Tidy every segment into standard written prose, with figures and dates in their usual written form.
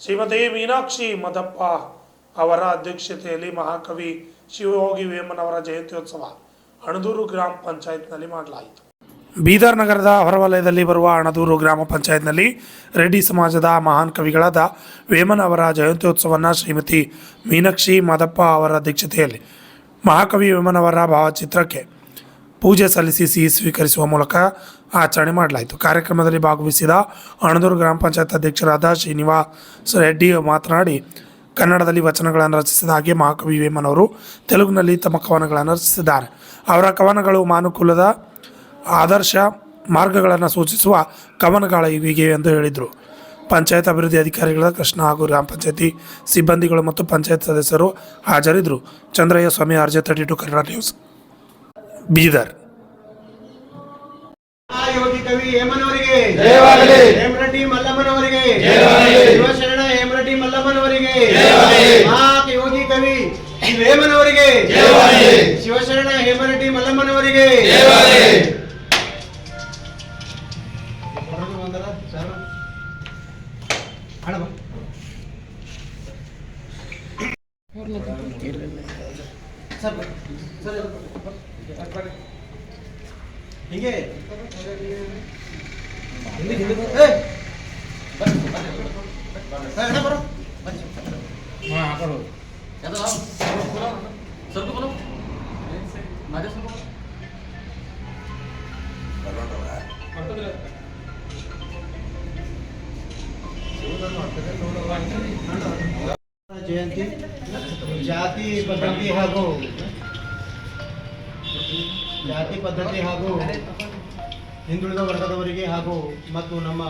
ಶ್ರೀಮತಿ ಮೀನಾಕ್ಷಿ ಮದಪ್ಪ ಅವರ ಅಧ್ಯಕ್ಷತೆಯಲ್ಲಿ ಮಹಾಕವಿ ಶಿವಯೋಗಿ ವೇಮನವರ ಜಯಂತ್ಯೋತ್ಸವ ಅಣದೂರು ಗ್ರಾಮ ಪಂಚಾಯತ್ನಲ್ಲಿ ಮಾಡಲಾಯಿತು. ಬೀದರ್ ನಗರದ ಹೊರವಲಯದಲ್ಲಿ ಬರುವ ಅಣದೂರು ಗ್ರಾಮ ಪಂಚಾಯತ್ನಲ್ಲಿ ರೆಡ್ಡಿ ಸಮಾಜದ ಮಹಾನ್ ಕವಿಗಳಾದ ವೇಮನ ಅವರ ಜಯಂತ್ಯೋತ್ಸವವನ್ನು ಶ್ರೀಮತಿ ಮೀನಾಕ್ಷಿ ಮದಪ್ಪ ಅವರ ಅಧ್ಯಕ್ಷತೆಯಲ್ಲಿ ಮಹಾಕವಿ ವೇಮನವರ ಭಾವಚಿತ್ರಕ್ಕೆ ಪೂಜೆ ಸಲ್ಲಿಸಿ ಸಿಹಿ ಸ್ವೀಕರಿಸುವ ಮೂಲಕ ಆಚರಣೆ ಮಾಡಲಾಯಿತು. ಕಾರ್ಯಕ್ರಮದಲ್ಲಿ ಭಾಗವಹಿಸಿದ ಅಣದೂರು ಗ್ರಾಮ ಪಂಚಾಯತ್ ಅಧ್ಯಕ್ಷರಾದ ಶ್ರೀನಿವಾಸ ರೆಡ್ಡಿ ಮಾತನಾಡಿ, ಕನ್ನಡದಲ್ಲಿ ವಚನಗಳನ್ನು ರಚಿಸಿದ ಹಾಗೆ ಮಹಾಕವಿ ವೇಮನವರು ತೆಲುಗಿನಲ್ಲಿ ತಮ್ಮ ಕವನಗಳನ್ನು ರಚಿಸಿದ್ದಾರೆ. ಅವರ ಕವನಗಳು ಮಾನುಕುಲದ ಆದರ್ಶ ಮಾರ್ಗಗಳನ್ನು ಸೂಚಿಸುವ ಕವನಗಳಿವೆ ಎಂದು ಹೇಳಿದರು. ಪಂಚಾಯತ್ ಅಭಿವೃದ್ಧಿ ಅಧಿಕಾರಿಗಳಾದ ಕೃಷ್ಣ ಹಾಗೂ ಗ್ರಾಮ ಪಂಚಾಯತಿ ಸಿಬ್ಬಂದಿಗಳು ಮತ್ತು ಪಂಚಾಯತ್ ಸದಸ್ಯರು ಹಾಜರಿದ್ದರು. ಚಂದ್ರಯ್ಯ ಸ್ವಾಮಿ, RJ32 ಕನ್ನಡ ನ್ಯೂಸ್, ಬೀದರ್. ಯೋಗಿ ಕವಿ ಹೇಮನವರಿಗೆ, ಹೇಮರೆಡ್ಡಿ ಮಲ್ಲಮ್ಮನವರಿಗೆ, ಶಿವಶರಣ ಹೇಮರೆಡ್ಡಿ ಮಲ್ಲಮ್ಮನವರಿಗೆ, ಯೋಗಿ ಕವಿ ವೇಮನವರಿಗೆ, ಶಿವಶರಣ ಹೇಮರೆಡ್ಡಿ ಮಲ್ಲಮ್ಮನವರಿಗೆ. ಹೀಗೆ ಜಯಂತಿ ಜಾತಿ ಪದ್ಧತಿ ಹಾಗೂ ಹಿಂದುಳಿದ ವರ್ಗದವರಿಗೆ ಹಾಗೂ ಮತ್ತು ನಮ್ಮ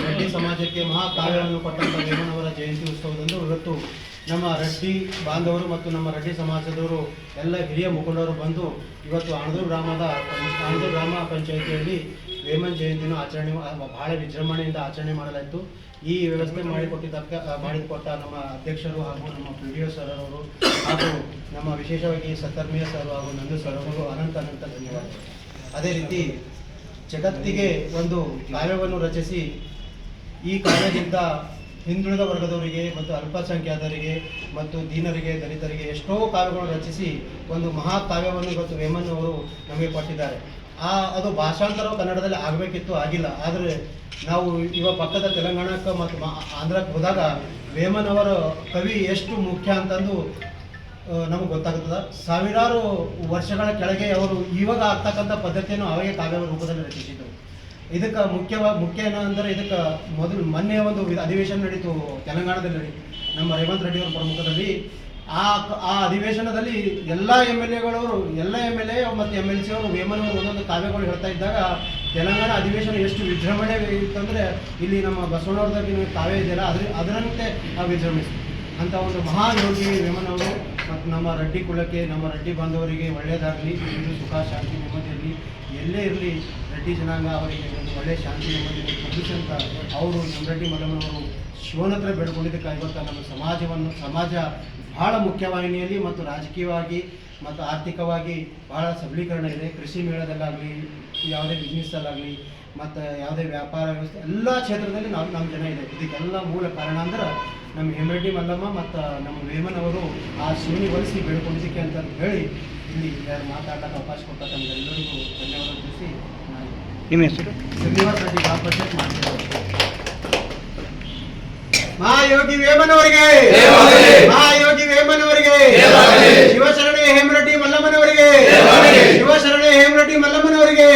ರೆಡ್ಡಿ ಸಮಾಜಕ್ಕೆ ಮಹಾಕಾವ್ಯವನ್ನು ಕೊಟ್ಟಂಥ ವೇಮನವರ ಜಯಂತಿ ಉತ್ಸವದಂದು ಇವತ್ತು ನಮ್ಮ ರೆಡ್ಡಿ ಬಾಂಧವರು ಮತ್ತು ನಮ್ಮ ರೆಡ್ಡಿ ಸಮಾಜದವರು ಎಲ್ಲ ಹಿರಿಯ ಮುಖಂಡರು ಬಂದು ಇವತ್ತು ಅಣದೂರು ಗ್ರಾಮ ಪಂಚಾಯಿತಿಯಲ್ಲಿ ವೇಮನ್ ಜಯಂತಿಯನ್ನು ಆಚರಣೆ ಬಹಳ ವಿಜೃಂಭಣೆಯಿಂದ ಆಚರಣೆ ಮಾಡಲಾಯಿತು. ಈ ವ್ಯವಸ್ಥೆ ಮಾಡಿಕೊಟ್ಟ ನಮ್ಮ ಅಧ್ಯಕ್ಷರು ಹಾಗೂ ನಮ್ಮ PDO ಸರ್ ಅವರು ಹಾಗೂ ನಮ್ಮ ವಿಶೇಷವಾಗಿ ಸತ್ತರ್ಮಿಯ ಸರ್ ಹಾಗೂ ನಂದು ಸರ್ ಅವರು ಅನಂತ ಧನ್ಯವಾದ. ಅದೇ ರೀತಿ ಜಗತ್ತಿಗೆ ಒಂದು ಕಾವ್ಯವನ್ನು ರಚಿಸಿ ಈ ಕಾವ್ಯದಿಂದ ಹಿಂದುಳಿದ ವರ್ಗದವರಿಗೆ ಮತ್ತು ಅಲ್ಪಸಂಖ್ಯಾತರಿಗೆ ಮತ್ತು ದೀನರಿಗೆ, ದಲಿತರಿಗೆ ಎಷ್ಟೋ ಕಾವ್ಯಗಳನ್ನು ರಚಿಸಿ ಒಂದು ಮಹಾ ಕಾವ್ಯವನ್ನು ಇವತ್ತು ವೇಮನ್ ಅವರು ನಮಗೆ ಕೊಟ್ಟಿದ್ದಾರೆ. ಅದು ಭಾಷಾಂತರವು ಕನ್ನಡದಲ್ಲಿ ಆಗಬೇಕಿತ್ತು, ಆಗಿಲ್ಲ. ಆದರೆ ನಾವು ಇವಾಗ ಪಕ್ಕದ ತೆಲಂಗಾಣಕ್ಕೆ ಮತ್ತು ಆಂಧ್ರಕ್ಕೆ ಹೋದಾಗ ವೇಮನ್ ಅವರ ಕವಿ ಎಷ್ಟು ಮುಖ್ಯ ಅಂತಂದು ನಮಗೆ ಗೊತ್ತಾಗ್ತದೆ. ಸಾವಿರಾರು ವರ್ಷಗಳ ಕೆಳಗೆ ಅವರು ಇವಾಗ ಆಗ್ತಕ್ಕಂಥ ಪದ್ಧತಿಯನ್ನು ಅವಾಗೆ ಕಾವ್ಯ ರೂಪದಲ್ಲಿ ರಚಿಸಿದರು. ಇದಕ್ಕೆ ಮುಖ್ಯ ಏನಂದರೆ ಇದಕ್ಕೆ ಮೊನ್ನೆ ಒಂದು ಅಧಿವೇಶನ ನಡೀತು ತೆಲಂಗಾಣದಲ್ಲಿ ನಮ್ಮ ರೇವಂತ್ ರೆಡ್ಡಿ ಅವರ ಪ್ರಮುಖದಲ್ಲಿ. ಆ ಅಧಿವೇಶನದಲ್ಲಿ ಎಲ್ಲ MLA ಮತ್ತು MLC ಅವರು ವೇಮನ್ ಅವರು ಒಂದೊಂದು ಕಾವ್ಯಗಳು ಹೇಳ್ತಾ ಇದ್ದಾಗ ತೆಲಂಗಾಣ ಅಧಿವೇಶನ ಎಷ್ಟು ವಿಜೃಂಭಣೆ ಇತ್ತಂದರೆ ಇಲ್ಲಿ ನಮ್ಮ ಬಸವಣ್ಣವ್ರದಾಗ ಕಾವ್ಯ ಇದೆಯಲ್ಲ ಅದರಂತೆ ನಾವು ವಿಜೃಂಭಿಸ್ತೀವಿ ಅಂತ ಒಂದು ಮಹಾಯೋಗಿ ವೇಮನ್ ಅವರು. ಮತ್ತು ನಮ್ಮ ರೆಡ್ಡಿ ಕುಲಕ್ಕೆ, ನಮ್ಮ ರೆಡ್ಡಿ ಬಾಂಧವರಿಗೆ ಒಳ್ಳೆಯದಾಗಲಿ, ಇದು ಸುಖ ಶಾಂತಿ ನೆಮ್ಮದಿಯಲ್ಲಿ ಎಲ್ಲೇ ಇರಲಿ, ರೆಡ್ಡಿ ಜನಾಂಗ ಅವರಿಗೆ ಒಂದು ಒಳ್ಳೆಯ ಶಾಂತಿ ನೆಮ್ಮದಿ ಕೊಡಿಸಿ ಅಂತ ಅವರು ನಮ್ಮ ರೆಡ್ಡಿ ಮಲ್ಲಮ್ಮನವರು ಶಿವನ ಹತ್ರ ಬೇಡ್ಕೊಂಡಿದ್ದಕ್ಕೆ ಇವತ್ತು ನಮ್ಮ ಸಮಾಜ ಬಹಳ ಮುಖ್ಯವಾಹಿನಿಯಲ್ಲಿ ಮತ್ತು ರಾಜಕೀಯವಾಗಿ ಮತ್ತು ಆರ್ಥಿಕವಾಗಿ ಬಹಳ ಸಬಲೀಕರಣ ಇದೆ. ಕೃಷಿ ಮೇಳದಲ್ಲಾಗಲಿ, ಯಾವುದೇ ಬಿಸ್ನೆಸ್ಸಲ್ಲಾಗಲಿ ಮತ್ತು ಯಾವುದೇ ವ್ಯಾಪಾರ ವ್ಯವಸ್ಥೆ ಎಲ್ಲ ಕ್ಷೇತ್ರದಲ್ಲಿ ನಮ್ಮ ಜನ ಇದೆ. ಇದಕ್ಕೆಲ್ಲ ಮೂಲ ಕಾರಣ ಅಂದ್ರೆ ನಮ್ಮ ಹೇಮರೆಡ್ಡಿ ಮಲ್ಲಮ್ಮ ಮತ್ತು ನಮ್ಮ ವೇಮನ್ ಅವರು ಆ ಶಿವನಿ ಒಲಿಸಿ ಬೇಡ್ಕೊಂಡಿದ್ದಕ್ಕೆ ಅಂತ ಹೇಳಿ ಇಲ್ಲಿ ಮಾತಾಡೋಕ್ಕೆ ಅವಕಾಶ ಕೊಟ್ಟ ತಮಗೆಲ್ಲರಿಗೂ ಧನ್ಯವಾದ ತಿಳಿಸಿ ನಿಮ್ಮ ಹೆಸರು ಶ್ರೀನಿವಾಸ ರೆಡ್ಡಿ ಗ್ರಾಮ ಪಂಚಾಯತ್ ಮಾಡ್ತಿದ್ದಾರೆ. ಮಹಾಯೋಗಿ ವೇಮನವರಿಗೆ, ಮಹಾಯೋಗಿ ವೇಮನವರಿಗೆ, ಶಿವಶರಣೆ ಹೇಮರೆಡ್ಡಿ ಮಲ್ಲಮ್ಮನವರಿಗೆ, ಶಿವಶರಣೆ ಹೇಮರೆಡ್ಡಿ ಮಲ್ಲಮ್ಮನವರಿಗೆ.